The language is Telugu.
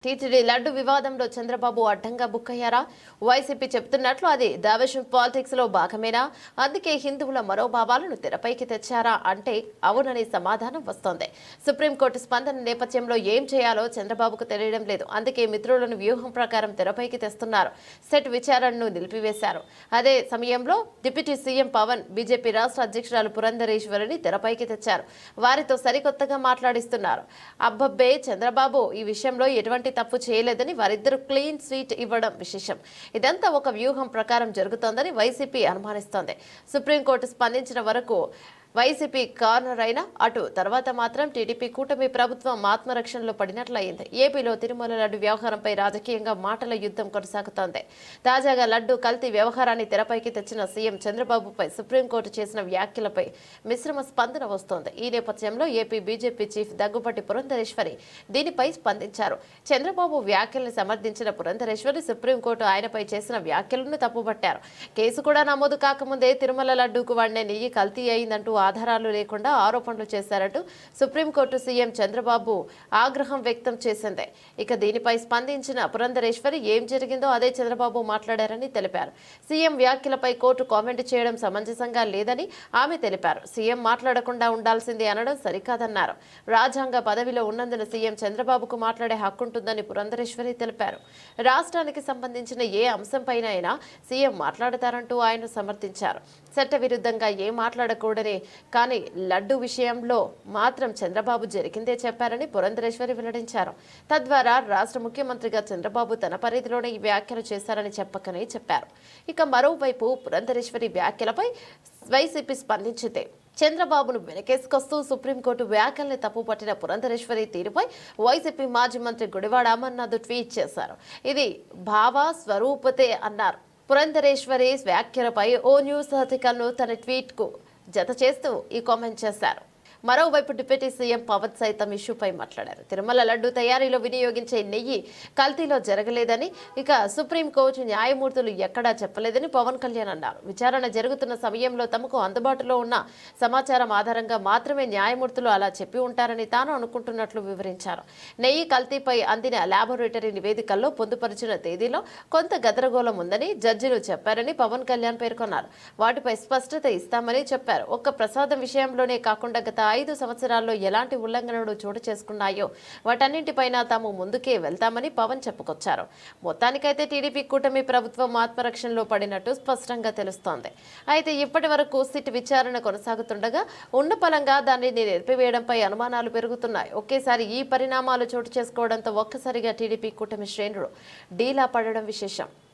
టీటీడీ లడ్డు వివాదంలో చంద్రబాబు అడ్డంగా బుక్కయ్యారా? వైసీపీ చెబుతున్నట్లు అది దావేషన్ పాలిటిక్స్ లో భాగమేనా? అందుకే హిందువుల మనోభావాలను తెరపైకి తెచ్చారా అంటే అవునని సమాధానం వస్తోంది. సుప్రీంకోర్టు స్పందన నేపథ్యంలో ఏం చేయాలో చంద్రబాబుకు తెలియడం లేదు. అందుకే మిత్రులను వ్యూహం ప్రకారం తెరపైకి తెస్తున్నారు. సెట్ విచారణను నిలిపివేశారు. అదే సమయంలో డిప్యూటీ సీఎం పవన్, బీజేపీ రాష్ట్ర అధ్యక్షురాలు పురంధరేశ్వరిని తెరపైకి తెచ్చారు. వారితో సరికొత్తగా మాట్లాడిస్తున్నారు. అబ్బబ్బే, చంద్రబాబు ఈ విషయంలో ఎటువంటి తప్పు చేయలేదని వారిద్దరూ క్లీన్ స్వీట్ ఇవ్వడం విశేషం. ఇదంతా ఒక వ్యూహం ప్రకారం జరుగుతోందని వైసీపీ అనుమానిస్తోంది. సుప్రీంకోర్టు స్పందించిన వరకు వైసీపీ కార్నర్ అయినా అటు తర్వాత మాత్రం టీడీపీ కూటమి ప్రభుత్వం ఆత్మరక్షణలో పడినట్లయింది. ఏపీలో తిరుమల లడ్డు వ్యవహారంపై రాజకీయంగా మాటల యుద్ధం కొనసాగుతోంది. తాజాగా లడ్డు కల్తీ వ్యవహారాన్ని తెరపైకి తెచ్చిన సీఎం చంద్రబాబుపై సుప్రీంకోర్టు చేసిన వ్యాఖ్యలపై మిశ్రమ స్పందన వస్తోంది. ఈ నేపథ్యంలో AP BJP chief Daggubati Purandeswari దీనిపై స్పందించారు. చంద్రబాబు వ్యాఖ్యల్ని సమర్థించిన పురంధరేశ్వరి సుప్రీంకోర్టు ఆయనపై చేసిన వ్యాఖ్యలను తప్పుపట్టారు. కేసు కూడా నమోదు కాకముందే తిరుమల లడ్డూకు వాడిన నెయ్యి కల్తీ అయిందంటూ ఆధారాలు లేకుండా ఆరోపణలు చేశారంటూ సుప్రీంకోర్టు సీఎం చంద్రబాబు ఆగ్రహం వ్యక్తం చేసింది. ఇక దీనిపై స్పందించిన పురంధరేశ్వరి ఏం జరిగిందో అదే చంద్రబాబు మాట్లాడారని తెలిపారు. సీఎం వ్యాఖ్యలపై కోర్టు కామెంట్ చేయడం సమంజసంగా లేదని ఆమె తెలిపారు. సీఎం మాట్లాడకుండా ఉండాల్సింది అనడం సరికాదన్నారు. రాజ్యాంగ పదవిలో ఉన్నందున సీఎం చంద్రబాబుకు మాట్లాడే హక్కుంటుందని పురంధరేశ్వరి తెలిపారు. రాష్ట్రానికి సంబంధించిన ఏ అంశంపైనైనా సీఎం మాట్లాడతారంటూ ఆయన సమర్థించారు. చట్టవిరుద్ధంగా ఏం మాట్లాడకూడని కానీ లడ్డు విషయంలో మాత్రం చంద్రబాబు జరిగిందే చెప్పారని పురంధరేశ్వరి వెల్లడించారు. తద్వారా రాష్ట్ర ముఖ్యమంత్రిగా చంద్రబాబు తన పరిధిలోనే ఈ వ్యాఖ్యలు చేశారని చెప్పకనే చెప్పారు. ఇక మరోవైపు పురంధరేశ్వరి వ్యాఖ్యలపై వైసీపీ స్పందించింది. చంద్రబాబును వెనకేసుకొస్తూ సుప్రీంకోర్టు వ్యాఖ్యల్ని తప్పుపట్టిన పురంధరేశ్వరి తీరుపై వైసీపీ మాజీ మంత్రి గుడివాడ అమర్నాథ్ ట్వీట్ చేశారు. ఇది భావ స్వరూపతే అన్నారు. పురంధరేశ్వరి వ్యాఖ్యలపై ఓ న్యూస్ ఆర్టికల్ను తన ట్వీట్కు జత చేస్తూ ఈ కామెంట్ చేశారు. మరోవైపు డిప్యూటీ సీఎం పవన్ సైతం ఇష్యూపై మాట్లాడారు. తిరుమల లడ్డు తయారీలో వినియోగించే నెయ్యి కల్తీలో జరగలేదని, ఇక సుప్రీంకోర్టు న్యాయమూర్తులు ఎక్కడా చెప్పలేదని పవన్ కళ్యాణ్ అన్నారు. విచారణ జరుగుతున్న సమయంలో తమకు అందుబాటులో ఉన్న సమాచారం ఆధారంగా మాత్రమే న్యాయమూర్తులు అలా చెప్పి ఉంటారని తాను అనుకుంటున్నట్లు వివరించారు. నెయ్యి కల్తీపై అందిన ల్యాబొరేటరీ నివేదికల్లో పొందుపరిచిన తేదీలో కొంత గందరగోళం ఉందని జడ్జిలు చెప్పారని పవన్ కళ్యాణ్ పేర్కొన్నారు. వాటిపై స్పష్టత ఇస్తామని చెప్పారు. ఒక్క ప్రసాదం విషయంలోనే కాకుండా గత 5 సంవత్సరాల్లో ఎలాంటి ఉల్లంఘనలు చోటు చేసుకున్నాయో వాటన్నింటిపైన తాము ముందుకే వెళ్తామని పవన్ చెప్పుకొచ్చారు. మొత్తానికైతే టీడీపీ కూటమి ప్రభుత్వం ఆత్మరక్షణలో పడినట్టు స్పష్టంగా తెలుస్తోంది. అయితే ఇప్పటి వరకు సిట్ విచారణ కొనసాగుతుండగా ఉన్నపలంగా దాన్ని నిలిపివేయడంపై అనుమానాలు పెరుగుతున్నాయి. ఒకేసారి ఈ పరిణామాలు చోటు చేసుకోవడంతో ఒక్కసారిగా టీడీపీ కూటమి శ్రేణులు డీలా పడడం విశేషం.